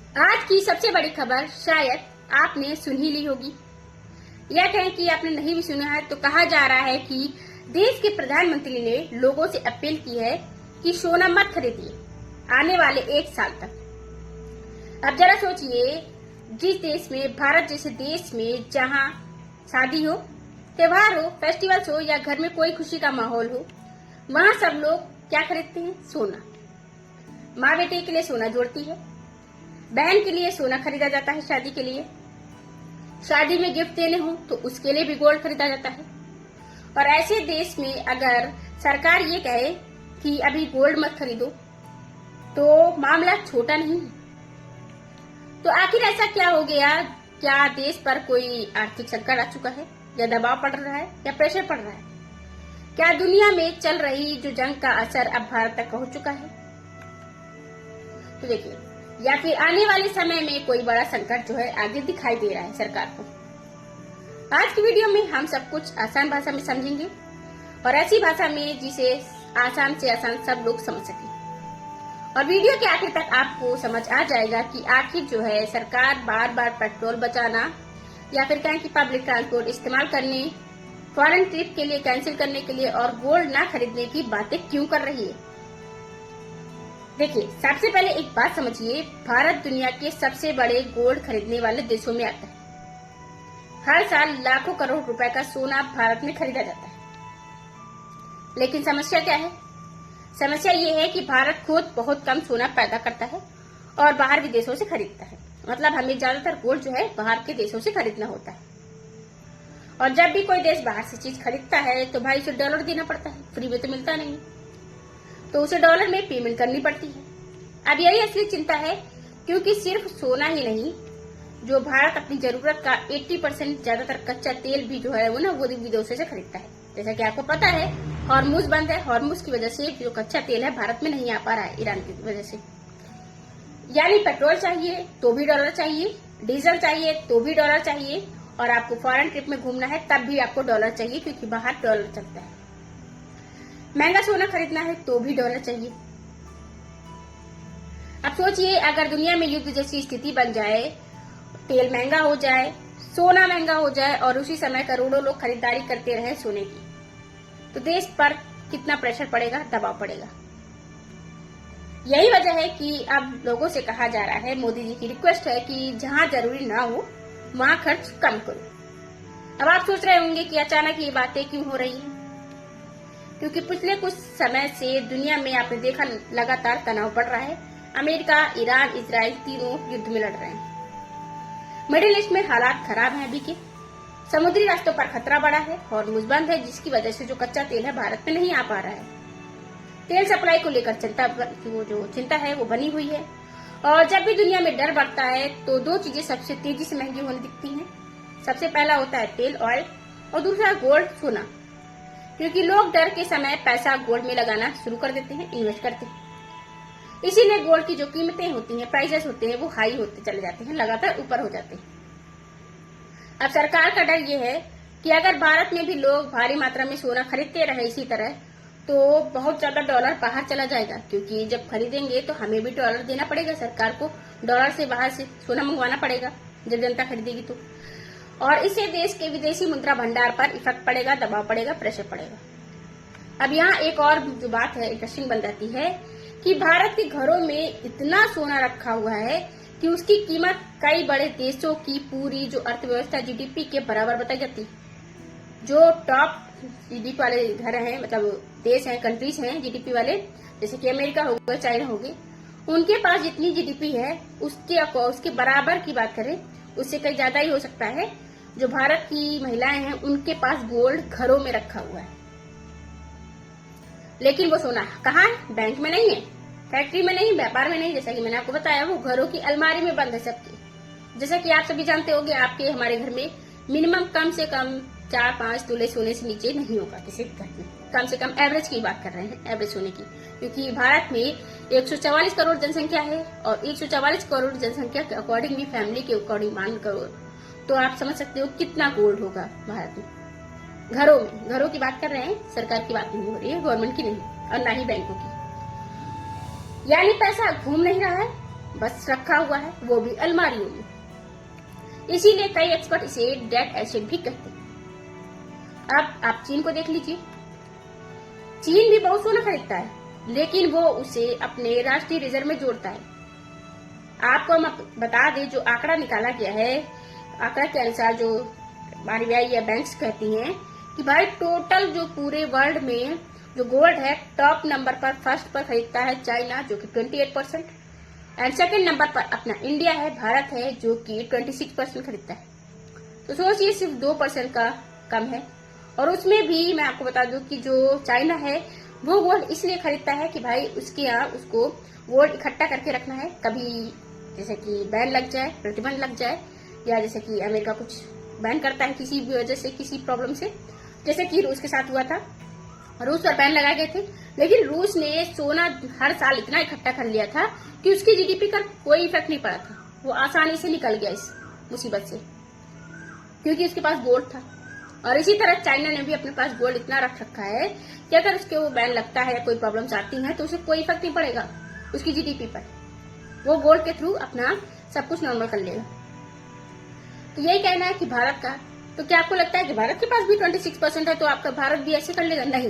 आज की सबसे बड़ी खबर शायद आपने सुन ही ली होगी, या कहें कि आपने नहीं भी सुना है तो कहा जा रहा है कि देश के प्रधानमंत्री ने लोगों से अपील की है कि सोना मत खरीदिए आने वाले 1 साल तक। अब जरा सोचिए, जिस देश में, भारत जैसे देश में, जहां शादी हो, त्योहार हो, फेस्टिवल्स हो या घर में कोई खुशी का माहौल हो, वहां सब लोग क्या खरीदते हैं? सोना। माँ बेटे के लिए सोना जोड़ती है, बहन के लिए सोना खरीदा जाता है शादी के लिए, शादी में गिफ्ट देने हो तो उसके लिए भी गोल्ड खरीदा जाता है। और ऐसे देश में अगर सरकार ये कहे कि अभी गोल्ड मत खरीदो तो मामला छोटा नहीं है। तो आखिर ऐसा क्या हो गया? क्या देश पर कोई आर्थिक संकट आ चुका है, या दबाव पड़ रहा है, या प्रेशर पड़ रहा है? क्या दुनिया में चल रही जो जंग का असर अब भारत तक पहुंच चुका है? तो देखिए, या फिर आने वाले समय में कोई बड़ा संकट जो है आगे दिखाई दे रहा है सरकार को। आज की वीडियो में हम सब कुछ आसान भाषा में समझेंगे, और ऐसी भाषा में जिसे आसान से आसान सब लोग समझ सके। और वीडियो के आखिर तक आपको समझ आ जाएगा कि आखिर जो है सरकार बार बार पेट्रोल बचाना, या फिर कहें कि पब्लिक ट्रांसपोर्ट इस्तेमाल करने, फॉरेन ट्रिप के लिए कैंसिल करने के लिए और गोल्ड ना खरीदने की बातें क्यों कर रही है। देखिए, सबसे पहले एक बात समझिए, भारत दुनिया के सबसे बड़े गोल्ड खरीदने वाले देशों में आता है। हर साल लाखों करोड़ रुपए का सोना भारत में खरीदा जाता है। लेकिन समस्या क्या है? समस्या ये है कि भारत खुद बहुत कम सोना पैदा करता है और बाहर विदेशों से खरीदता है। मतलब हमें ज्यादातर गोल्ड जो है बाहर के देशों से खरीदना होता है। और जब भी कोई देश बाहर से चीज खरीदता है तो भाई उसे डॉलर देना पड़ता है, फ्री में तो मिलता नहीं, तो उसे डॉलर में पेमेंट करनी पड़ती है। अब यही असली चिंता है, क्योंकि सिर्फ सोना ही नहीं, जो भारत अपनी जरूरत का 80% ज्यादातर कच्चा तेल भी जो है वो विदेशों से खरीदता है। जैसा कि आपको पता है, हॉर्मुज बंद है, हॉर्मुज की वजह से जो कच्चा तेल है भारत में नहीं आ पा रहा है, ईरान की वजह से। यानी पेट्रोल चाहिए तो भी डॉलर चाहिए, डीजल चाहिए तो भी डॉलर चाहिए, और आपको फॉरेन ट्रिप में घूमना है तब भी आपको डॉलर चाहिए, क्योंकि बाहर डॉलर चलता है। महंगा सोना खरीदना है तो भी डॉलर चाहिए। अब सोचिए, अगर दुनिया में युद्ध जैसी स्थिति बन जाए, तेल महंगा हो जाए, सोना महंगा हो जाए, और उसी समय करोड़ों लोग खरीदारी करते रहे सोने की, तो देश पर कितना प्रेशर पड़ेगा, दबाव पड़ेगा। यही वजह है कि अब लोगों से कहा जा रहा है, मोदी जी की रिक्वेस्ट है कि जहां जरूरी ना हो वहां खर्च कम करो। अब आप सोच रहे होंगे कि अचानक ये बातें क्यों हो रही हैं? क्योंकि पिछले कुछ समय से दुनिया में आपने देखा लगातार तनाव बढ़ रहा है। अमेरिका, ईरान, इजराइल तीनों युद्ध में लड़ रहे हैं। मिडिल ईस्ट में हालात खराब हैं अभी के। समुद्री रास्तों पर खतरा बढ़ा है, हॉर्मुज बंद है, जिसकी वजह से जो कच्चा तेल है भारत में नहीं आ पा रहा है। तेल सप्लाई को लेकर चिंता है वो बनी हुई है। और जब भी दुनिया में डर बढ़ता है तो 2 चीजें सबसे तेजी से महंगी होने दिखती हैं। सबसे पहला होता है तेल, ऑयल, और दूसरा गोल्ड, सोना। क्योंकि लोग डर के समय पैसा गोल्ड में लगाना शुरू कर देते हैं, इन्वेस्ट करते हैं। इसीलिए गोल्ड की जो कीमतें होती हैं, प्राइसेस होते हैं, वो हाई होते चले जाते हैं, लगातार ऊपर हो जाते हैं। अब सरकार का डर ये है कि अगर भारत में भी लोग भारी मात्रा में सोना खरीदते रहे इसी तरह, तो बहुत ज्यादा डॉलर बाहर चला जाएगा। क्योंकि जब खरीदेंगे तो हमें भी डॉलर देना पड़ेगा, सरकार को डॉलर से बाहर से सोना मंगवाना पड़ेगा जब जनता खरीदेगी तो। और इससे देश के विदेशी मुद्रा भंडार पर इफेक्ट पड़ेगा, दबाव पड़ेगा, प्रेशर पड़ेगा। अब यहाँ एक और जो बात है इंटरेस्टिंग बन जाती है कि भारत के घरों में इतना सोना रखा हुआ है कि उसकी कीमत कई बड़े देशों की पूरी जो अर्थव्यवस्था जीडीपी के बराबर बताई जाती है। जो टॉप जीडीपी वाले घर हैं, मतलब देश हैं, कंट्रीज हैं जीडीपी वाले, जैसे कि अमेरिका हो गए, चाइना हो गए, उनके पास जितनी जीडीपी है उसके बराबर की बात करें, उससे कहीं ज्यादा ही हो सकता है। जो भारत की महिलाएं हैं उनके पास गोल्ड घरों में रखा हुआ है। लेकिन वो सोना कहाँ है? बैंक में नहीं है, फैक्ट्री में नहीं, व्यापार में नहीं। जैसा कि मैंने आपको बताया, वो घरों की अलमारी में बंद है सबकी। जैसा कि आप सभी जानते होंगे, आपके हमारे घर में मिनिमम कम से कम 4-5 तोले सोने से नीचे नहीं होगा किसी घर में। कम से कम एवरेज की बात कर रहे हैं, एवरेज सोने की। क्योंकि भारत में 144 करोड़ जनसंख्या है, और 144 करोड़ जनसंख्या के अकॉर्डिंग भी, फैमिली के अकॉर्डिंग मान करो तो आप समझ सकते हो कितना गोल्ड होगा भारत में। घरों की बात कर रहे हैं, सरकार की बात नहीं हो रही है, गवर्नमेंट की नहीं, और ना ही बैंकों की। यानी पैसा घूम नहीं रहा है, बस रखा हुआ है, वो भी अलमारियों में। इसीलिए कई एक्सपर्ट इसे डेड एसिड भी कहते हैं। अब आप चीन को देख लीजिए। चीन भी बहुत सोना खरीदता है, लेकिन वो उसे अपने राष्ट्रीय रिजर्व में जोड़ता है। आपको हम बता दें, जो आंकड़ा निकाला गया है, आंकड़ा के अनुसार जो आरबीआई या बैंक्स कहती हैं कि भाई टोटल जो पूरे वर्ल्ड में जो गोल्ड है, टॉप नंबर पर फर्स्ट पर खरीदता है चाइना जो कि 28%, एंड सेकंड नंबर पर अपना इंडिया है, भारत है, जो कि 26% खरीदता है। तो सोचिए सिर्फ 2% का कम है। और उसमें भी मैं आपको बता दूं कि जो चाइना है वो गोल्ड इसलिए खरीदता है कि भाई उसके यहाँ उसको गोल्ड इकट्ठा करके रखना है, कभी जैसे कि बैन लग जाए, प्रतिबंध लग जाए, या जैसे कि अमेरिका कुछ बैन करता है किसी भी वजह से, किसी प्रॉब्लम से, जैसे कि रूस के साथ हुआ था। रूस पर बैन लगाए गए थे, लेकिन रूस ने सोना हर साल इतना इकट्ठा कर लिया था कि उसकी जीडीपी का कोई इफेक्ट नहीं पड़ा था। वो आसानी से निकल गया इस मुसीबत से, क्योंकि उसके पास गोल्ड था। और इसी तरह चाइना ने भी अपने पास गोल्ड इतना रख रखा है कि अगर उसके वो बैन लगता है या कोई प्रॉब्लम्स आती हैं तो उसे कोई इफेक्ट नहीं पड़ेगा उसकी जीडीपी पर। वो गोल्ड के थ्रू अपना सब कुछ नॉर्मल कर लेगा। तो यही कहना है कि भारत का, तो क्या आपको लगता है कि भारत के पास भी 26% है तो आपका भारत भी ऐसे कर लेगा? नहीं,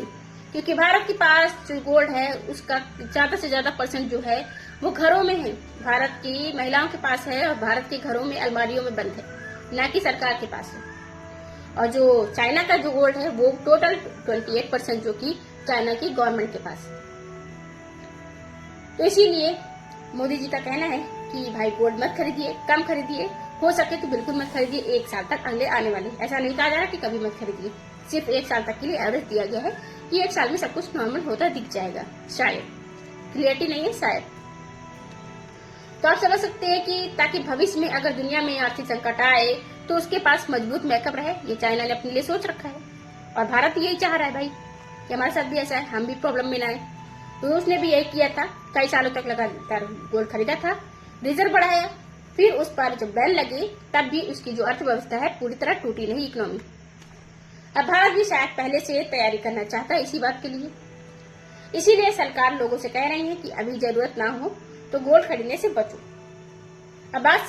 क्योंकि भारत के पास जो गोल्ड है उसका ज्यादा से ज्यादा परसेंट जो है वो घरों में है, भारत की महिलाओं के पास है, और भारत के घरों में अलमारियों में बंद है, न कि सरकार के पास है। और जो चाइना का जो गोल्ड है वो टोटल 28% जो कि चाइना की गवर्नमेंट के पास है। तो इसीलिए मोदी जी का कहना है कि भाई गोल्ड मत खरीदिए, कम खरीदिए, हो सके तो बिल्कुल मत खरीदिए 1 साल तक, अगले आने वाले। ऐसा नहीं कहा जा रहा कि कभी मत खरीदिए, सिर्फ 1 साल तक के लिए एवरेज दिया गया है कि 1 साल में सब कुछ नॉर्मल होता दिख जाएगा, शायद, क्लियरिटी नहीं है शायद। तो आप समझ सकते हैं कि ताकि भविष्य में अगर दुनिया में आर्थिक संकट आए तो उसके पास मजबूत बैकअप रहे, ये चाइना ने अपने लिए सोच रखा है। और भारत यही चाह रहा है भाई कि हमारे साथ भी ऐसा है, हम भी प्रॉब्लम में ना आए। तो उसने भी यही किया था, कई सालों तक लगातार गोल्ड खरीदा था, रिजर्व बढ़ाया, फिर उस पर जब बैन लगे तब भी उसकी जो अर्थव्यवस्था है पूरी तरह टूटी नहीं इकोनॉमी। अब भारत भी शायद पहले से तैयारी करना चाहता है इसी बात के लिए। इसीलिए सरकार लोगों से कह रही है कि अभी जरूरत ना हो तो गोल्ड खरीदने से बचो। अब बात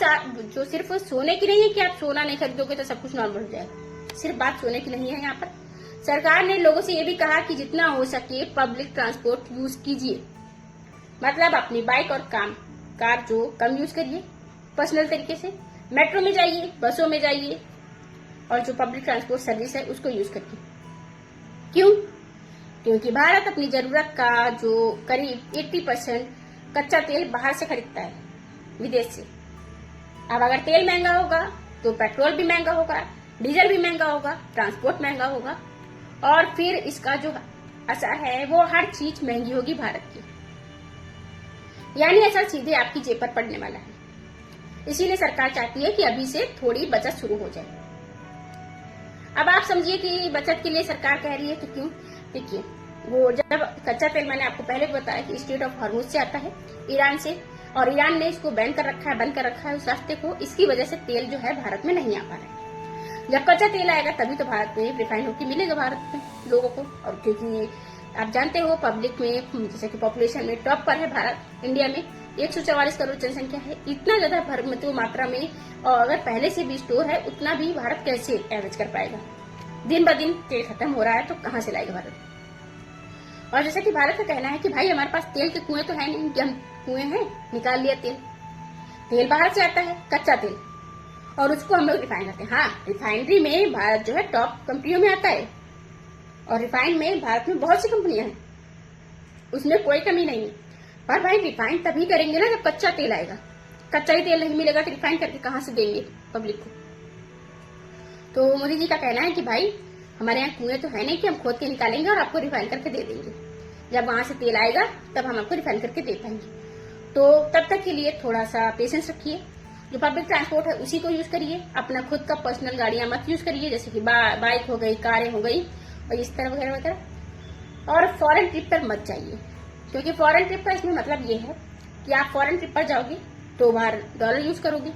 जो सिर्फ सोने की नहीं है कि आप सोना नहीं खरीदोगे तो सब कुछ नॉर्मल हो जाएगा, सिर्फ बात सोने की नहीं है। यहाँ पर सरकार ने लोगों से ये भी कहा कि जितना हो सके पब्लिक ट्रांसपोर्ट यूज कीजिए, मतलब अपनी बाइक और कार जो कम यूज करिए, पर्सनल तरीके से मेट्रो में जाइए, बसों में जाइए, और जो पब्लिक ट्रांसपोर्ट सर्विस है उसको यूज करिए। क्यों? क्योंकि भारत अपनी जरूरत का जो करीब 80% कच्चा तेल बाहर से खरीदता है, विदेश से। अब अगर तेल महंगा होगा तो पेट्रोल भी महंगा होगा, डीजल भी महंगा होगा, ट्रांसपोर्ट महंगा होगा, और फिर इसका जो असर है वो हर चीज महंगी होगी भारत की, यानी असर सीधे आपकी जेब पर पड़ने वाला है। इसीलिए सरकार चाहती है कि अभी से थोड़ी बचत शुरू हो जाए। अब आप समझिए कि बचत के लिए सरकार कह रही है कि क्यों? देखिए, वो जब कच्चा तेल, मैंने आपको पहले भी बताया कि स्ट्रेट ऑफ हॉर्मुज से आता है, ईरान से, और ईरान ने इसको बैन कर रखा है, बंद कर रखा है उस रास्ते को। इसकी वजह से तेल जो है भारत में नहीं आ पा रहा है। जब कच्चा तेल आएगा तभी तो भारत में रिफाइंड होकर मिलेगा भारत में लोगों को। और क्योंकि आप जानते हो पब्लिक में, जैसे कि पॉपुलेशन में टॉप पर है भारत, इंडिया में 144 करोड़ जनसंख्या है, इतना ज्यादा मतलब मात्रा में, और अगर पहले से भी स्टोर है उतना भी भारत कैसे एवरेज कर पाएगा? दिन ब दिन तेल खत्म हो रहा है तो कहाँ से लाएगा भारत? और जैसे कि भारत का कहना है कि भाई हमारे पास तेल के कुएं तो है नहीं कि हम कुएं हैं निकाल लिया तेल बाहर से आता है कच्चा तेल, और उसको हम लोग रिफाइन करते हैं। हाँ, रिफाइनरी में भारत जो है टॉप कंपनियों में आता है, और रिफाइन में भारत में बहुत सी कंपनियां हैं, उसमें कोई कमी नहीं है। पर भाई रिफाइन तभी करेंगे ना जब कच्चा तेल आएगा। कच्चा ही तेल नहीं मिलेगा तो रिफाइन करके कहाँ से देंगे पब्लिक को? तो मोदी जी का कहना है कि भाई हमारे यहाँ कुएं तो है नहीं कि हम खोद के निकालेंगे और आपको रिफाइन करके दे देंगे। जब वहां से तेल आएगा तब हम आपको रिफाइन करके दे पाएंगे। तो तब तक के लिए थोड़ा सा पेशेंस रखिए। जो पब्लिक ट्रांसपोर्ट है उसी को यूज करिए, अपना खुद का पर्सनल गाड़ियां मत यूज करिए, जैसे कि बाइक हो गई, कारें हो गई, और इस तरह वगैरह वगैरह। और फॉरेन ट्रिप पर मत जाइए, क्योंकि फॉरेन ट्रिप का इसमें मतलब ये है कि आप फॉरेन ट्रिप पर जाओगे तो बाहर डॉलर यूज करोगे,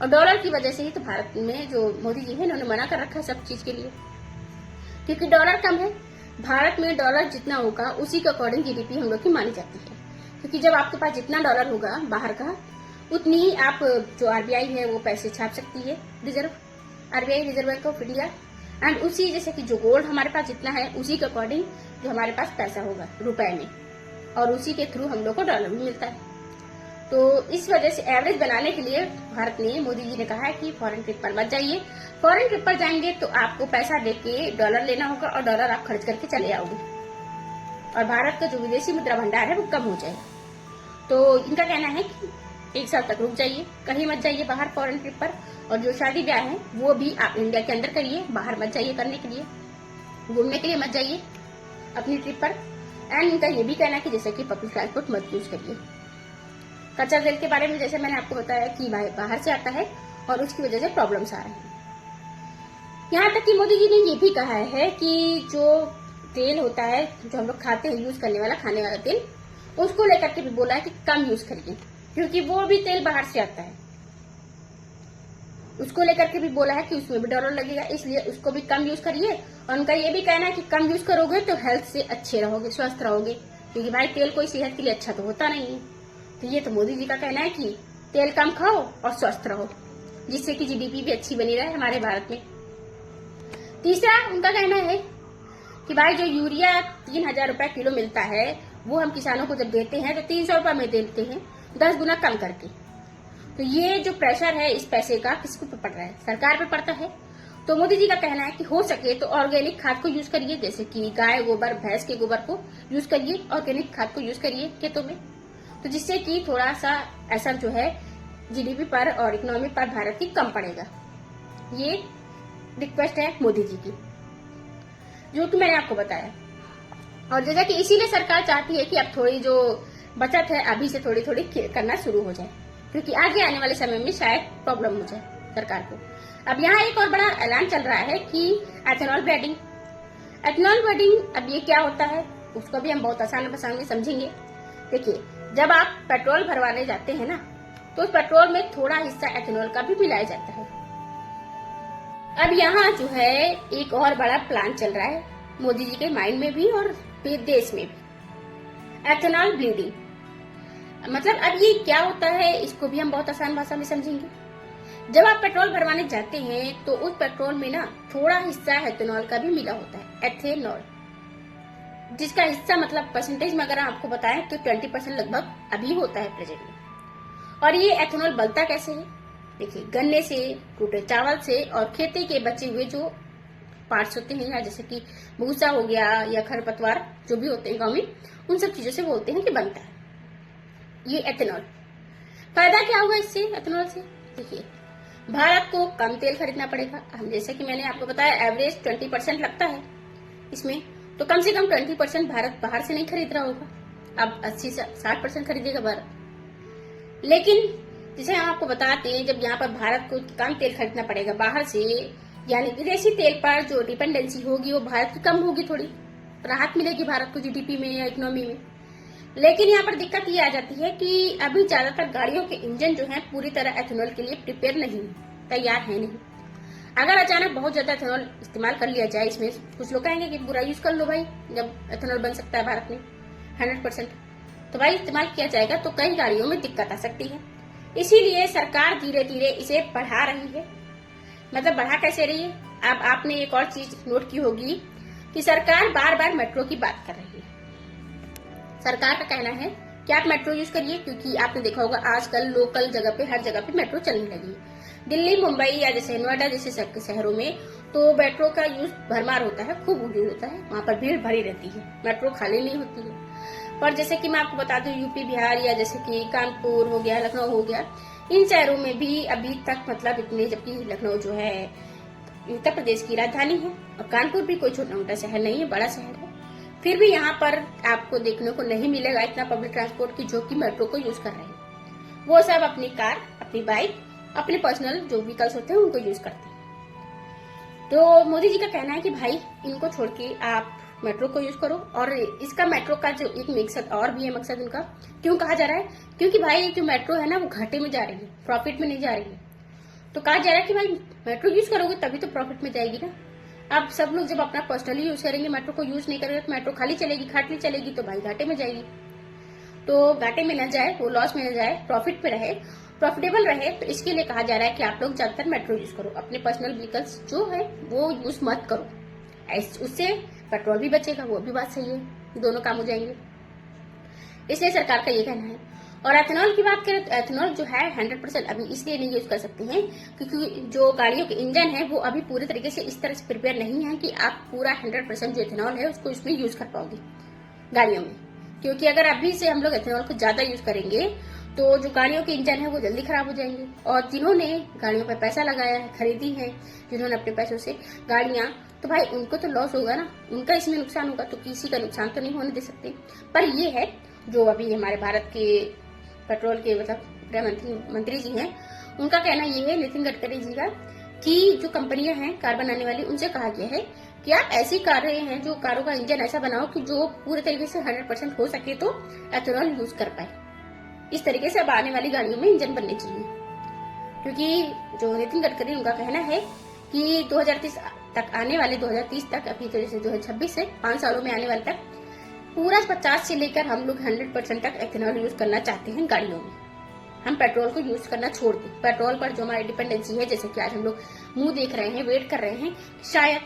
और डॉलर की वजह से ही तो भारत में जो मोदी जी है उन्होंने मना कर रखा है सब चीज के लिए, क्योंकि डॉलर कम है। भारत में डॉलर जितना होगा उसी के अकॉर्डिंग जीडीपी हम लोग की मानी जाती है, क्योंकि जब आपके पास जितना डॉलर होगा बाहर का उतनी आप जो आरबीआई है वो पैसे छाप सकती है, RBI reserve bank of India. And उसी जैसे कि जो गोल्ड हमारे पास जितना है उसी के अकॉर्डिंग जो हमारे पास पैसा होगा रुपए में, और उसी के थ्रू हम लोग को डॉलर भी मिलता है। तो इस वजह से एवरेज बनाने के लिए भारत ने, मोदी जी ने कहा है कि फॉरेन ट्रिप पर मत जाइए। फॉरेन ट्रिप पर जाएंगे तो आपको पैसा देके डॉलर लेना होगा और डॉलर आप खर्च करके चले आओगे, और भारत का जो विदेशी मुद्रा भंडार है वो कम हो जाएगा। तो इनका कहना है कि 1 साल तक रुक जाइए, कहीं मत जाइए बाहर फॉरेन ट्रिप पर, और जो शादी ब्याह है वो भी आप इंडिया के अंदर करिए, बाहर मत जाइए करने के लिए, घूमने के लिए मत जाइए अपनी ट्रिप पर। एंड इनका ये भी कहना है कि जैसे कि पब्लिक ट्रांसपोर्ट मत यूज करिए। कच्चा तेल के बारे में जैसे मैंने आपको बताया कि बाहर से आता है और उसकी वजह से प्रॉब्लम्स आ रहे हैं। यहाँ तक कि मोदी जी ने ये भी कहा है कि जो तेल होता है जो हम लोग खाते हैं, यूज करने वाला खाने वाला तेल, उसको लेकर के भी बोला है कि कम यूज करिए, क्योंकि वो भी तेल बाहर से आता है। उसको लेकर के भी बोला है कि उसमें भी डॉलर लगेगा, इसलिए उसको भी कम यूज करिए। और उनका ये भी कहना है कि कम यूज करोगे तो हेल्थ से अच्छे रहोगे, स्वस्थ रहोगे, क्योंकि भाई तेल कोई सेहत के लिए अच्छा तो होता नहीं है। तो ये तो मोदी जी का कहना है कि तेल कम खाओ और स्वस्थ रहो, जिससे कि जीडीपी भी अच्छी बनी रहे हमारे भारत में। तीसरा उनका कहना है कि भाई जो यूरिया 3000 रुपए किलो मिलता है वो हम किसानों को जब देते हैं तो 300 रुपए में देते हैं, 10 गुना कम करके। तो ये जो प्रेशर है इस पैसे का किसको पे पड़ रहा है? सरकार पे पड़ता है। तो मोदी जी का कहना है कि हो सके तो ऑर्गेनिक खाद को यूज करिए, जैसे कि गाय गोबर, भैंस के गोबर को यूज करिए, ऑर्गेनिक खाद को यूज करिए खेतों में, तो जिससे कि थोड़ा सा असर जो है जीडीपी पर और इकोनॉमी पर भारत की कम पड़ेगा। ये रिक्वेस्ट है मोदी जी की, जो कि मैंने आपको बताया। और जैसा कि इसीलिए सरकार चाहती है कि अब थोड़ी जो बचत है अभी से थोड़ी थोड़ी करना शुरू हो जाए, क्योंकि आगे आने वाले समय में शायद प्रॉब्लम हो जाए सरकार को। अब यहाँ एक और बड़ा ऐलान चल रहा है कि एथेनॉल ब्लेंडिंग। एथेनॉल ब्लेंडिंग अब ये क्या होता है उसको भी हम बहुत आसान भाषा में समझेंगे। देखिए, जब आप पेट्रोल भरवाने जाते हैं ना, तो उस पेट्रोल में थोड़ा हिस्सा एथेनॉल का भी मिलाया जाता है। अब यहाँ जो है एक और बड़ा प्लान चल रहा है मोदी जी के माइंड में भी और देश में भी, एथेनॉल ब्लेंडिंग। मतलब अब ये क्या होता है इसको भी हम बहुत आसान भाषा में समझेंगे। जब आप पेट्रोल भरवाने जाते हैं तो उस पेट्रोल में ना थोड़ा हिस्सा एथेनॉल का भी मिला होता है, एथेनॉल, जिसका हिस्सा मतलब परसेंटेज में अगर आपको बताएं तो 20% लगभग अभी होता है प्रेजेंट में। और ये एथेनॉल बनता कैसे है? देखिए, गन्ने से, टूटे चावल से और खेती के बचे हुए जो पार्ट्स होते हैं, या जैसे कि भूसा हो गया या खरपतवार जो भी होते हैं गाँव में, उन सब चीजों से बोलते हैं कि बनता है ये एथेनॉल। फायदा क्या होगा इससे, एथेनॉल से? देखिए, भारत को कम तेल खरीदना पड़ेगा। हम जैसे कि मैंने आपको बताया एवरेज 20% लगता है इसमें, तो कम से कम 20% भारत बाहर से नहीं खरीद रहा होगा। अब 80 से 60% खरीदेगा भारत। लेकिन जैसे हम आपको बताते हैं, जब यहाँ पर भारत को कम तेल खरीदना पड़ेगा बाहर से, यानी विदेशी तेल पर जो डिपेंडेंसी होगी वो भारत की कम होगी, थोड़ी राहत मिलेगी भारत को जीडीपी में या इकोनॉमी में। लेकिन यहाँ पर दिक्कत ये आ जाती है कि अभी ज्यादातर गाड़ियों के इंजन जो हैं पूरी तरह एथेनॉल के लिए प्रिपेयर नहीं, तैयार है नहीं। अगर अचानक बहुत ज्यादा एथेनॉल इस्तेमाल कर लिया जाए, इसमें कुछ लोग कहेंगे कि बुरा यूज कर लो भाई, जब एथेनॉल बन सकता है भारत में 100%, तो भाई इस्तेमाल किया जाएगा तो कई गाड़ियों में दिक्कत आ सकती है। इसीलिए सरकार धीरे धीरे इसे बढ़ा रही है। मतलब बढ़ा कैसे रही है? अब आपने एक और चीज नोट की होगी कि सरकार बार बार मेट्रो की बात कर रही है। सरकार का कहना है कि आप मेट्रो यूज करिए, क्योंकि आपने देखा होगा आजकल लोकल जगह पे, हर जगह पे मेट्रो चलने लगी है। दिल्ली, मुंबई या जैसे नोएडा जैसे शहरों में तो मेट्रो का यूज भरमार होता है, खूब यूज होता है, वहाँ पर भीड़ भरी रहती है, मेट्रो खाली नहीं होती है। पर जैसे कि मैं आपको बता दूं, यूपी, बिहार या जैसे कि कानपुर हो गया, लखनऊ हो गया, इन शहरों में भी अभी तक मतलब इतने, जबकि लखनऊ जो है उत्तर प्रदेश की राजधानी है और कानपुर भी कोई छोटा मोटा शहर नहीं है, बड़ा शहर है, फिर भी यहाँ पर आपको देखने को नहीं मिलेगा इतना पब्लिक ट्रांसपोर्ट की जो कि मेट्रो को यूज कर रहे हैं। वो सब अपनी कार, अपनी बाइक, अपने पर्सनल जो व्हीकल्स होते हैं उनको यूज करते हैं। तो मोदी जी का कहना है कि भाई इनको छोड़ के आप मेट्रो को यूज करो। और इसका मेट्रो का जो एक मकसद और भी है, मकसद उनका क्यों कहा जा रहा है, क्योंकि भाई जो मेट्रो है ना वो घाटे में जा रही है, प्रॉफिट में नहीं जा रही है। तो कहा जा रहा है कि भाई मेट्रो यूज करोगे तभी तो प्रॉफिट में जाएगी ना। अब सब लोग जब अपना पर्सनली यूज करेंगे, मेट्रो को यूज नहीं करेंगे तो मेट्रो खाली चलेगी, खाटली चलेगी, तो भाई घाटे में जाएगी। तो घाटे में न जाए, वो लॉस में न जाए, प्रॉफिट पे रहे, प्रॉफिटेबल रहे, तो इसके लिए कहा जा रहा है कि आप लोग ज्यादातर मेट्रो यूज करो, अपने पर्सनल व्हीकल्स जो है वो यूज मत करो। उससे पेट्रोल भी बचेगा, वो भी बात सही है, दोनों काम हो जाएंगे। इसलिए सरकार का ये कहना है। और एथेनॉल की बात करें तो एथेनॉल जो है 100% अभी इसलिए नहीं यूज कर सकते हैं क्योंकि जो गाड़ियों के इंजन है वो अभी पूरे तरीके से इस तरह से प्रिपेयर नहीं है कि आप पूरा 100% जो एथेनॉल है उसको इसमें यूज कर पाओगे गाड़ियों में। क्योंकि अगर अभी से हम लोग एथेनॉल को ज्यादा यूज करेंगे तो जो गाड़ियों के इंजन है वो जल्दी खराब हो जाएंगे। और जिन्होंने गाड़ियों पर पैसा लगाया है, खरीदी है जिन्होंने अपने पैसों से गाड़ियां, तो भाई उनको तो लॉस होगा ना, उनका इसमें नुकसान होगा, तो किसी का नुकसान तो नहीं होने दे सकते। पर ये है जो अभी हमारे भारत के पेट्रोल के मतलब गृह मंत्री जी हैं, उनका कहना ये है, नितिन गडकरी जी का, कि जो कंपनियां हैं कार बनाने वाली, उनसे कहा गया है कि आप ऐसी कारें हैं जो कारों का इंजन ऐसा बनाओ कि जो पूरे तरीके से 100% हो सके तो एथेनॉल यूज कर पाए। इस तरीके से अब आने वाली गाड़ियों में इंजन बनने चाहिए। क्योंकि जो नितिन गडकरी उनका कहना है कि 2030 तक आने वाले 2030 तक, अभी तो जैसे 2026 से 5 सालों में आने वाले तक पूरा 50 से लेकर हम लोग 100% तक एथेनॉल यूज करना चाहते हैं गाड़ियों में। हम पेट्रोल को यूज करना छोड़ दें। पेट्रोल पर जो हमारी डिपेंडेंसी है, जैसे कि आज हम लोग मुंह देख रहे हैं, वेट कर रहे हैं, शायद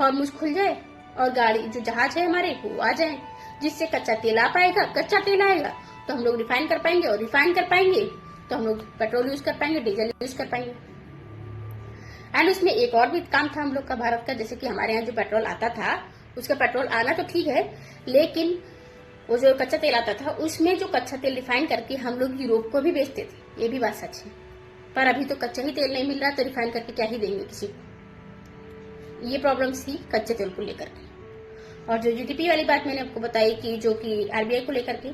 हॉर्मुज़ खुल जाए और गाड़ी जो जहाज है हमारे वो आ जाए, जिससे कच्चा तेल आ पाएगा। कच्चा तेल आएगा तो हम लोग रिफाइन कर पाएंगे, और रिफाइन कर पाएंगे तो हम लोग पेट्रोल यूज कर पाएंगे, डीजल यूज कर पाएंगे। एंड उसमें एक और भी काम था हम लोग का भारत का, जैसे कि हमारे यहाँ जो पेट्रोल आता था, उसका पेट्रोल आना तो ठीक है, लेकिन वो जो कच्चा तेल आता था उसमें जो कच्चा तेल रिफाइन करके हम लोग यूरोप को भी बेचते थे, ये भी बात सच है। पर अभी तो कच्चा ही तेल नहीं मिल रहा, तो रिफाइन करके क्या ही देंगे किसी को। ये प्रॉब्लम्स थी कच्चे तेल को लेकर के। और जो जीडीपी वाली बात मैंने आपको बताई कि जो कि आरबीआई को लेकर के,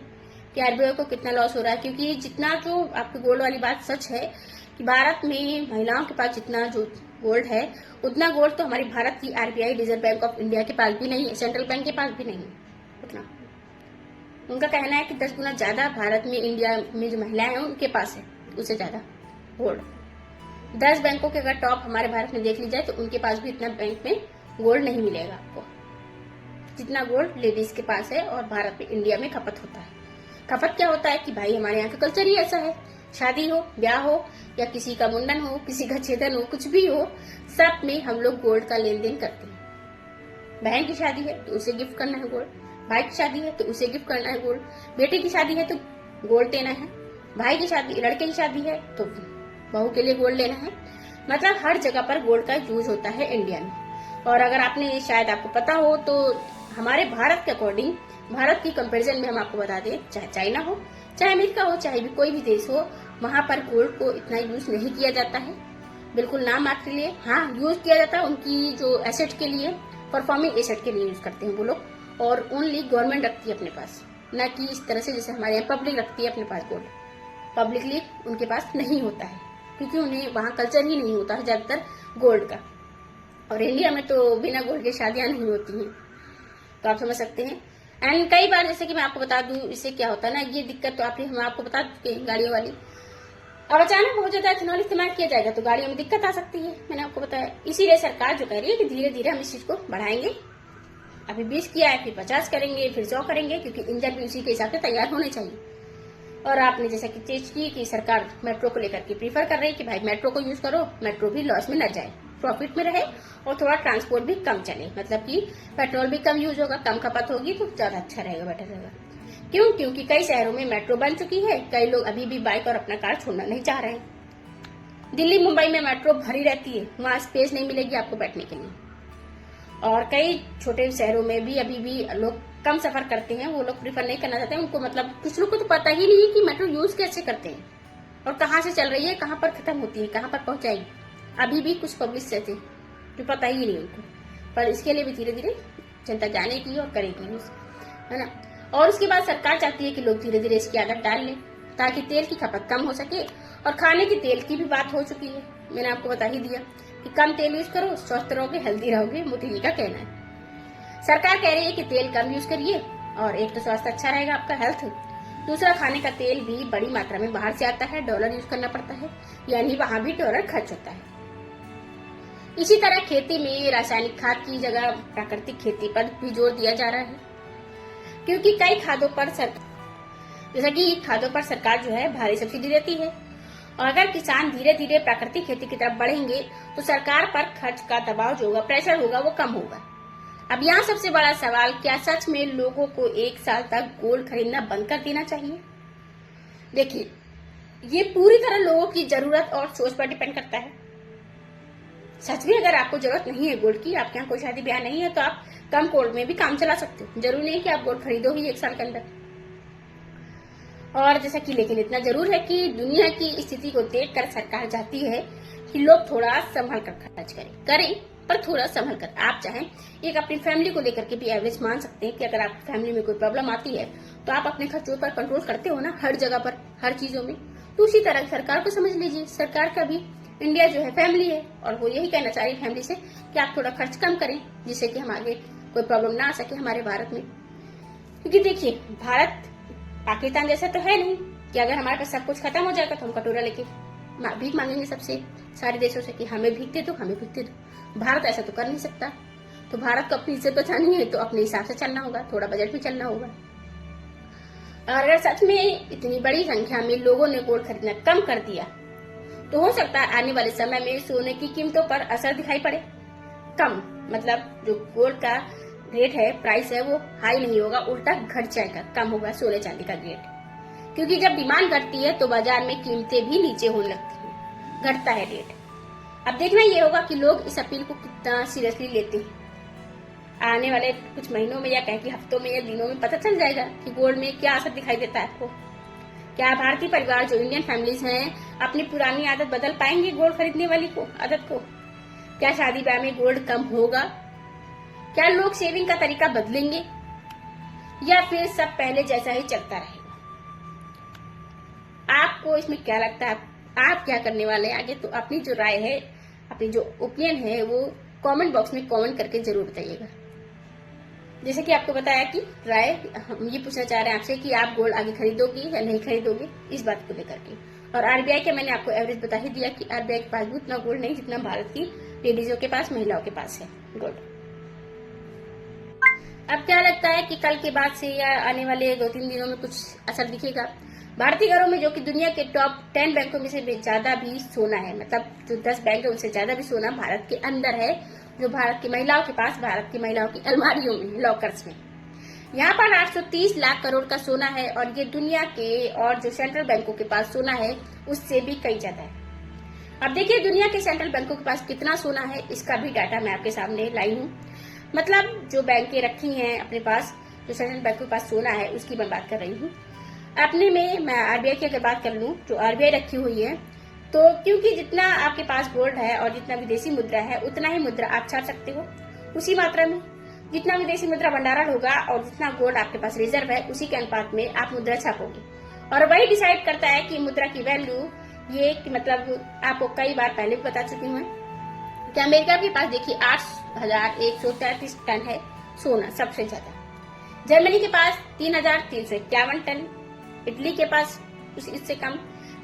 कि आरबीआई को कितना लॉस हो रहा है, क्योंकि जितना जो आपकी गोल्ड वाली बात सच है कि भारत में महिलाओं के पास जितना जो गोल्ड है उतना गोल्ड तो हमारी भारत की RBI, reserve bank of India के पास भी नहीं है, सेंट्रल बैंक के पास भी नहीं है उतना। उनका कहना है कि 10 गुना ज्यादा भारत में, इंडिया में जो महिलाएं हैं उनके पास है उससे ज्यादा गोल्ड। 10 बैंकों के अगर टॉप हमारे भारत में देख ली जाए तो उनके पास भी इतना बैंक में गोल्ड नहीं मिलेगा आपको, जितना गोल्ड लेडीज के पास है। और भारत में, इंडिया में खपत होता है। खपत क्या होता है कि भाई हमारे यहाँ का कल्चर ही ऐसा है, शादी हो, ब्याह हो, या किसी का मुंडन हो, किसी का छेदन हो, कुछ भी हो, सब में हम लोग गोल्ड का लेन देन करते हैं। बहन की शादी है तो उसे गिफ्ट करना है गोल्ड, भाई की शादी है तो उसे गिफ्ट करना है गोल्ड, बेटे की शादी है तो गोल्ड देना है, भाई की शादी, लड़के की शादी है तो बहू के लिए गोल्ड लेना है। मतलब हर जगह पर गोल्ड का यूज होता है इंडिया में। और अगर आपने, शायद आपको पता हो, तो हमारे भारत के अकॉर्डिंग, भारत की कंपैरिजन में हम आपको बता दें, चाहे चाइना हो, चाहे अमेरिका हो, चाहे भी कोई भी देश हो, वहां पर गोल्ड को इतना यूज नहीं किया जाता है, बिल्कुल नाम मात्र के लिए। हाँ, यूज किया जाता है उनकी जो एसेट के लिए, परफॉर्मिंग एसेट के लिए यूज करते हैं वो लोग, और ओनली गवर्नमेंट रखती है अपने पास, न कि इस तरह से जैसे हमारे यहाँ पब्लिक रखती है अपने पास गोल्ड। पब्लिकली उनके पास नहीं होता है क्योंकि उन्हें वहाँ कल्चर ही नहीं होता है ज्यादातर गोल्ड का। और इंडिया में तो बिना गोल्ड के शादियां नहीं होती हैं, तो आप समझ सकते हैं। एंड कई बार, जैसे कि मैं आपको बता दूं, इससे क्या होता है ना, ये दिक्कत तो हम आपको बता चुके हैं गाड़ियों वाली। अब अचानक बहुत ज्यादा इथेनॉल इस्तेमाल किया जाएगा तो गाड़ियों में दिक्कत आ सकती है, मैंने आपको बताया। इसीलिए सरकार जो कह रही है कि धीरे धीरे हम इस चीज को बढ़ाएंगे, अभी 20 किया है, फिर 50 करेंगे, फिर 100 करेंगे, क्योंकि इंजन भी उसी के हिसाब से तैयार होने चाहिए। और आपने जैसा कि चीज की कि सरकार मेट्रो को लेकर के प्रीफर कर रही है कि भाई मेट्रो को यूज करो, मेट्रो भी लॉस में न जाए, प्रॉफिट में रहे, और थोड़ा ट्रांसपोर्ट भी कम चले, मतलब कि पेट्रोल भी कम यूज होगा, कम खपत होगी, तो ज्यादा अच्छा रहेगा, बेटर रहेगा। क्यों? क्योंकि कई शहरों में मेट्रो बन चुकी है, कई लोग अभी भी बाइक और अपना कार छोड़ना नहीं चाह रहे हैं। दिल्ली मुंबई में मेट्रो भरी रहती है, वहां स्पेस नहीं मिलेगी आपको बैठने के लिए। और कई छोटे शहरों में भी अभी भी लोग कम सफर करते हैं, वो लोग प्रीफर नहीं करना चाहते हैं। उनको, मतलब कुछ लोग को तो पता ही नहीं है कि मेट्रो यूज कैसे करते हैं और कहाँ से चल रही है, कहाँ पर खत्म होती है, कहाँ पर पहुंचाएगी। अभी भी कुछ पब्लिक रहते हैं जो पता ही नहीं उनको, पर इसके लिए भी धीरे धीरे जनता जानेगी और करेगी यूज, है ना। और उसके बाद सरकार चाहती है कि लोग धीरे धीरे इसकी आदत डाल लें ताकि तेल की खपत कम हो सके। और खाने की तेल की भी बात हो चुकी है, मैंने आपको बता ही दिया कि कम तेल यूज करो, स्वस्थ रहोगे, हेल्दी रहोगे, मोदी जी का कहना है। सरकार कह रही है कि तेल कम यूज करिए, और एक तो स्वास्थ्य अच्छा रहेगा आपका, हेल्थ, दूसरा खाने का तेल भी बड़ी मात्रा में बाहर से आता है, डॉलर यूज करना पड़ता है, यानी वहां भी डॉलर खर्च होता है। इसी तरह खेती में रासायनिक खाद की जगह प्राकृतिक खेती पर भी जोर दिया जा रहा है, क्योंकि कई खादों पर जैसा कि खादों पर सरकार जो है भारी सब्सिडी देती है, और अगर किसान धीरे धीरे प्राकृतिक खेती की तरफ बढ़ेंगे तो सरकार पर खर्च का दबाव जो होगा, प्रेशर होगा, वो कम होगा। अब यहाँ सबसे बड़ा सवाल, क्या सच में लोगों को 1 साल तक गोल्ड खरीदना बंद कर देना चाहिए? देखिए, ये पूरी तरह लोगों की जरूरत और सोच पर डिपेंड करता है। सच में अगर आपको जरूरत नहीं है गोल्ड की, आपके यहाँ कोई शादी ब्याह नहीं है, तो आप कम गोल्ड में भी काम चला सकते हो। जरूरी नहीं कि आप गोल्ड खरीदो ही 1 साल के अंदर। और जैसा कि लेकिन इतना जरूर है कि दुनिया की स्थिति को देखकर सरकार चाहती है कि लोग थोड़ा संभल कर खर्च करें, पर थोड़ा संभल कर। आप चाहें एक अपनी फैमिली को लेकर के भी एवरेज मान सकते हैं कि अगर आपकी फैमिली में कोई प्रॉब्लम आती है तो आप अपने खर्चों पर कंट्रोल करते हो ना, हर जगह पर, हर चीजों में। तो उसी तरह सरकार को समझ लीजिए, सरकार का भी इंडिया जो है फैमिली है, और वो यही कहना चाह रही है फैमिली से कि आप थोड़ा खर्च कम करें, जिससे कि हम आगे कोई प्रॉब्लम ना आ सके हमारे भारत में। क्योंकि देखिए, भारत पाकिस्तान जैसा तो है नहीं कि अगर हमारे पास सब कुछ खत्म हो जाएगा तो हम कटोरा लेके भीख मांगेंगे सबसे सारे देशों से कि हमें भीख दे दो, हमें भीख दे दो। भारत ऐसा तो कर नहीं सकता। तो भारत को अपनी इज्जत बचानी है तो अपने हिसाब से चलना होगा, थोड़ा बजट भी चलना होगा। और अगर सच में इतनी बड़ी संख्या में लोगों ने गोल्ड खरीदना कम कर दिया तो हो सकता है आने वाले समय में सोने की कीमतों पर असर दिखाई पड़े। कम मतलब जो गोल्ड का रेट है, प्राइस है, वो हाई नहीं होगा, उल्टा घट जाएगा, कम होगा सोने चांदी का रेट। क्योंकि जब डिमांड घटती है तो बाजार में कीमतें भी नीचे होने लगती हैं, घटता है रेट। अब देखना ये होगा कि लोग इस अपील को कितना सीरियसली लेते हैं। आने वाले कुछ महीनों में या कहें कि हफ्तों में या दिनों में पता चल जाएगा कि गोल्ड में क्या असर दिखाई देता है आपको। क्या भारतीय परिवार जो इंडियन फैमिलीज हैं अपनी पुरानी आदत बदल पाएंगे गोल्ड खरीदने वाली आदत को? क्या शादी ब्याह में गोल्ड कम होगा? क्या लोग सेविंग का तरीका बदलेंगे या फिर सब पहले जैसा ही चलता रहेगा? आपको इसमें क्या लगता है? आप क्या करने वाले हैं आगे? तो अपनी जो राय है, अपनी जो ओपिनियन है, वो कमेंट बॉक्स में कमेंट करके जरूर बताइएगा। जैसे कि आपको बताया कि राय हम ये पूछना चाह रहे हैं आपसे कि आप गोल्ड आगे खरीदोगे या नहीं खरीदोगे, इस बात को लेकर के। और आरबीआई के मैंने आपको एवरेज बता ही दिया कि आरबीआई के पास भी उतना गोल्ड नहीं जितना भारत की लेडीजों के पास, महिलाओं के पास है गोल्ड। अब क्या लगता है कि कल के बाद से या आने वाले 2-3 दिनों में कुछ असर दिखेगा? भारतीय घरों में, जो कि दुनिया के टॉप 10 बैंकों में से ज्यादा भी सोना है, मतलब जो 10 बैंक है उनसे ज्यादा भी सोना भारत के अंदर है, जो भारत की महिलाओं के पास, भारत की महिलाओं की अलमारियों में, लॉकर्स में। यहाँ पर 830 लाख करोड़ का सोना है और ये दुनिया के और जो सेंट्रल बैंकों के पास सोना है उससे भी कई ज्यादा है। अब देखिए दुनिया के सेंट्रल बैंकों के पास कितना सोना है, इसका भी डाटा मैं आपके सामने लाई हूँ। मतलब जो बैंकें रखी हैं अपने पास, जो सेंट्रल बैंकों के पास सोना है उसकी मैं बात कर रही हूँ। अपने में मैं आरबीआई की अगर बात कर लूँ, जो आरबीआई रखी हुई है, तो क्योंकि जितना आपके पास गोल्ड है और जितना विदेशी मुद्रा है उतना ही मुद्रा आप छाप सकते हो उसी मात्रा में। जितना विदेशी मुद्रा भंडारण होगा और जितना गोल्ड आपके पास रिजर्व है उसी के अनुपात में आप मुद्रा छापोगे, और वही डिसाइड करता है कि मुद्रा की वैल्यू। ये कि मतलब आपको कई बार पहले भी बता चुकी हूँ कि अमेरिका के पास देखिए 8,133 टन है सोना, सबसे ज्यादा। जर्मनी के पास 3,351 टन, इटली के पास इससे कम,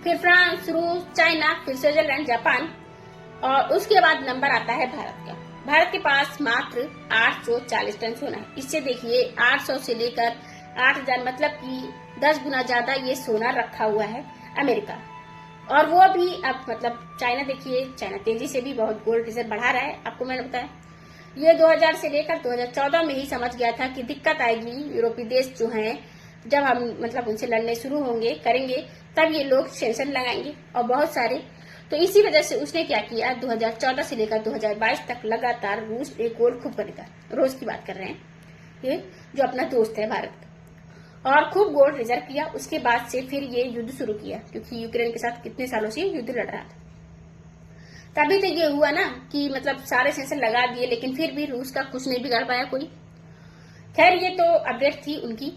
फिर फ्रांस, रूस, चाइना, फिर स्विट्जरलैंड, जापान, और उसके बाद नंबर आता है भारत का। भारत के पास मात्र 840 टन सोना है। इससे देखिए 800 से लेकर 8,000 मतलब कि 10 गुना ज्यादा ये सोना रखा हुआ है अमेरिका। और वो भी अब मतलब चाइना देखिए, चाइना तेजी से भी बहुत गोल्ड रिजर्व बढ़ा रहा है। आपको मैंने बताया ये 2000 से लेकर 2014 में ही समझ गया था कि दिक्कत आएगी। यूरोपीय देश जो हैं, जब हम मतलब उनसे लड़ने शुरू होंगे, करेंगे, तब ये लोग सेंक्शन लगाएंगे और बहुत सारे। तो इसी वजह से उसने क्या किया, 2014 से लेकर 2022 तक लगातार रूस ने गोल्ड खूब खरीदा। रोज की बात कर रहे हैं, ये जो अपना दोस्त है भारत का, और खूब गोल्ड रिजर्व किया। उसके बाद से फिर ये युद्ध शुरू किया, क्योंकि यूक्रेन के साथ कितने सालों से युद्ध लड़ रहा था। तभी तो ये हुआ ना कि मतलब सारे सेंक्शन लगा दिए, लेकिन फिर भी रूस का कुछ नहीं बिगाड़ पाया कोई। खैर ये तो अपडेट थी उनकी,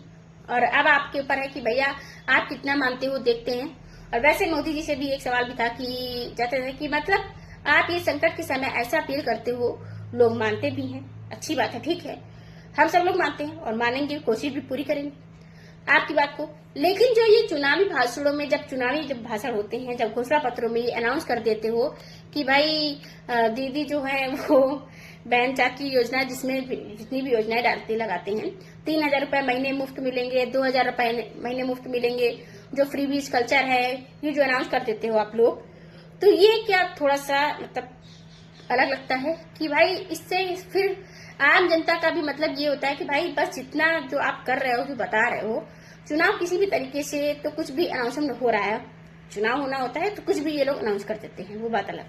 और अब आपके ऊपर है कि भैया आप कितना मानते हो, देखते हैं। और वैसे मोदी जी से भी एक सवाल भी था कि जाते थे कि मतलब आप ये संकट के समय ऐसा अपील करते हो, लोग मानते भी हैं, अच्छी बात है, ठीक है, हम सब लोग मानते हैं और मानेंगे, कोशिश भी पूरी करेंगे आपकी बात को। लेकिन जो ये चुनावी भाषणों में, जब भाषण होते हैं, जब घोषणा पत्रों में ये अनाउंस कर देते हो कि भाई दीदी जो है वो बहन चाची योजना, जिसमें जितनी भी योजनाएं डालते लगाते हैं, 3,000 रुपए महीने मुफ्त मिलेंगे, 2,000 रुपए महीने मुफ्त मिलेंगे, जो फ्री बीज कल्चर है, ये जो अनाउंस कर देते हो आप लोग, तो ये क्या थोड़ा सा मतलब अलग लगता है कि भाई इससे फिर आम जनता का भी मतलब ये होता है कि भाई बस जितना जो आप कर रहे हो, जो बता रहे हो, चुनाव किसी भी तरीके से तो कुछ भी अनाउंसमेंट हो रहा है, चुनाव होना होता है तो कुछ भी ये लोग अनाउंस कर देते हैं, वो बात अलग।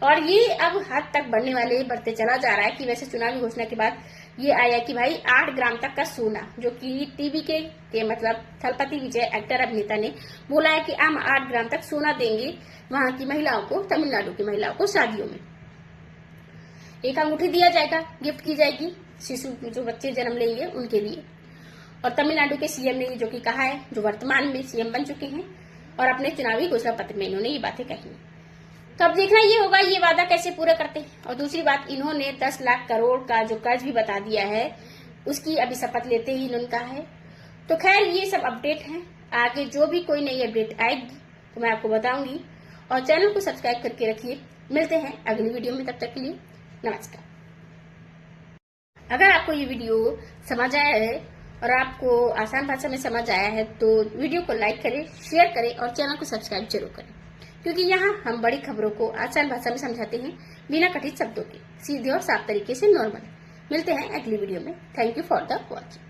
और ये अब हद तक बढ़ते चला जा रहा है कि वैसे चुनावी घोषणा के बाद ये आया कि भाई 8 ग्राम तक का सोना, जो कि टीवी के मतलब थलपति विजय एक्टर अभिनेता ने बोला है कि हम 8 ग्राम तक सोना देंगे वहां की महिलाओं को, तमिलनाडु की महिलाओं को शादियों में। एक अंगूठी दिया जाएगा, गिफ्ट की जाएगी शिशु जो बच्चे जन्म लेंगे उनके लिए। और तमिलनाडु के सीएम ने जो कि कहा है, जो वर्तमान में सीएम बन चुके हैं, और अपने चुनावी घोषणा पत्र में इन्होंने ये बातें कही। तो अब देखना ये होगा ये वादा कैसे पूरा करते हैं। और दूसरी बात, इन्होंने 10 लाख करोड़ का जो कर्ज भी बता दिया है, उसकी अभी शपथ लेते ही इन्होंने कहा है। तो खैर ये सब अपडेट हैं, आगे जो भी कोई नई अपडेट आएगी तो मैं आपको बताऊंगी। और चैनल को सब्सक्राइब करके रखिए। मिलते हैं अगली वीडियो में, तब तक के लिए नमस्कार। अगर आपको ये वीडियो समझ आया है और आपको आसान भाषा में समझ आया है तो वीडियो को लाइक करें, शेयर करें और चैनल को सब्सक्राइब जरूर करें, क्योंकि यहाँ हम बड़ी खबरों को आसान भाषा में समझाते हैं, बिना कठिन शब्दों के, सीधे और साफ तरीके से नॉर्मल। मिलते हैं अगली वीडियो में। Thank you for the watching.